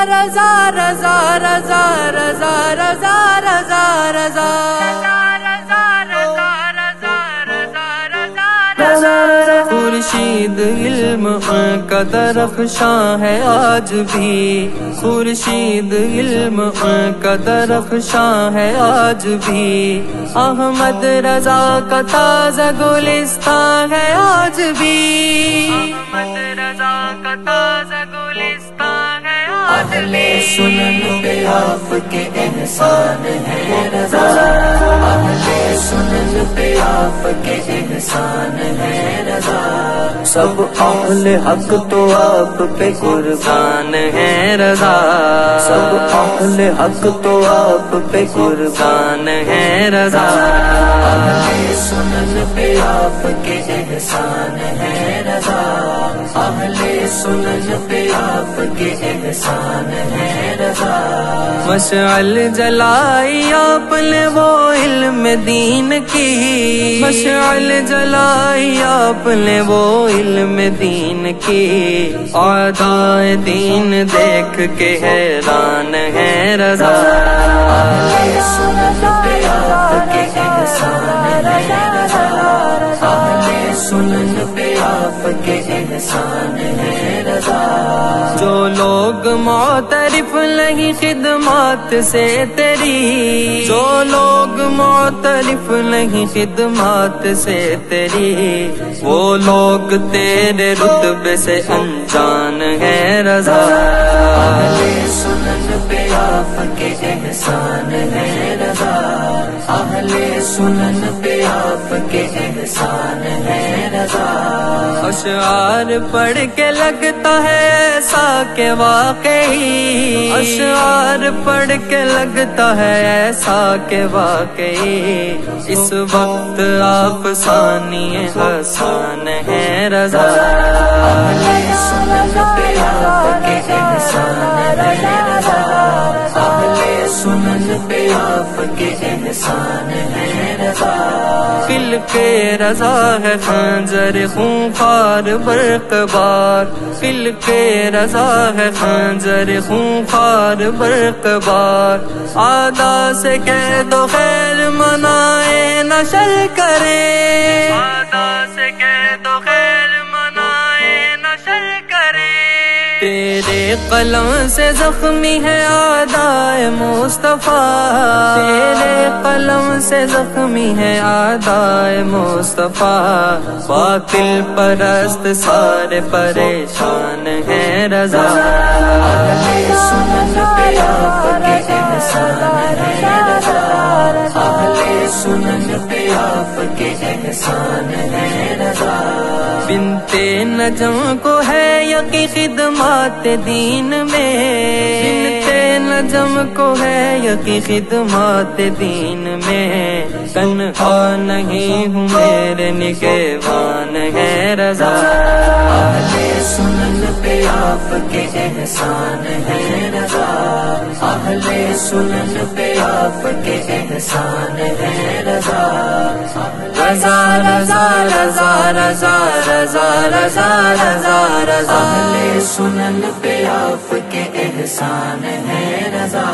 رضا رضا رضا رضا رضا رضا رضا خورشید علم کا درخشاں ہے آج بھی، خورشید علم کا درخشاں ہے آج بھی، احمد رضا کا تازہ گلستان ہے آج بھی، احمد رضا کا تازہ گلستان ہے آج بھی، سنن پہ آپ کے احسان ہے رضا، اہل سنن پہ آپ کے احسان ہے رضا، سب اہل حق تو آپ پہ قربان ہے رضا، سب اہل حق تو آپ پہ قربان ہے رضا، اہل سنن پہ آپ کے احسان ہے رضا، اہل سنن پہ آپ کے احسان ہے رضا، مشعل جلائی آپ نے وہ علم دین کی، مشعل جلائی آپ نے وہ علم دین کی، اعدائے دین دیکھ کے حیران ہے رضا، اہل سنن پہ آپ کے احسان ہے رضا، اہل سنن پہ آپ کے احسان ہے رضا، جو لوگ معترف نہیں خدمات سے تیری، جو لوگ معترف نہیں خدمات سے تیری، وہ لوگ تیرے رتبے سے انجان ہے رضا، اہل سنن پہ آپ کے احسان ہے رضا، اہل سنن پہ آپ کے احسان ہے رضا، اشعار پڑھ کے لگتا ہے ایسا کہ واقعی، اشعار پڑھ کے لگتا ہے ایسا کہ واقعی، اس وقت آپ ثانی حسان ہے رضا، اہل سنن پہ آپ کے احسان ہے رضا، اہل سنن پہ آپ کے احسان ہے رضا، فل کے رضا ہے خنجر خونخوار برق بار، فل کے رضا ہے خنجر خونخوار برق بار، آدا سے کہہ دو خیر منائے نہ شر کرے، آدا سے کہہ دو خیر منائے نہ شر کرے، تیرے قلم سے زخمی ہے اعدائے مصطفیٰ، تیرے قلم سے زخمی ہے اعدائے مصطفیٰ، باطل پرست سارے پریشان ہیں رضا، اہل سنن پہ آپ کے احسان ہے رضا، اہل سنن پہ آپ کے احسان ہے رضا، بنتے نجم کو ہے یقین خدمات دین میں، بنتے نجم کو ہے یقین خدمات دین میں، تنہا نہیں ہوں میرے نگہبان ہے رضا، اہل سنن پہ آپ کے احسان ہے رضا، اہل سنن پہ آپ کے احسان ہے رضا، رضا رضا رضا رضا رضا رضا رضا رضا، اہل سنن پہ آپ کے احسان ہے رضا۔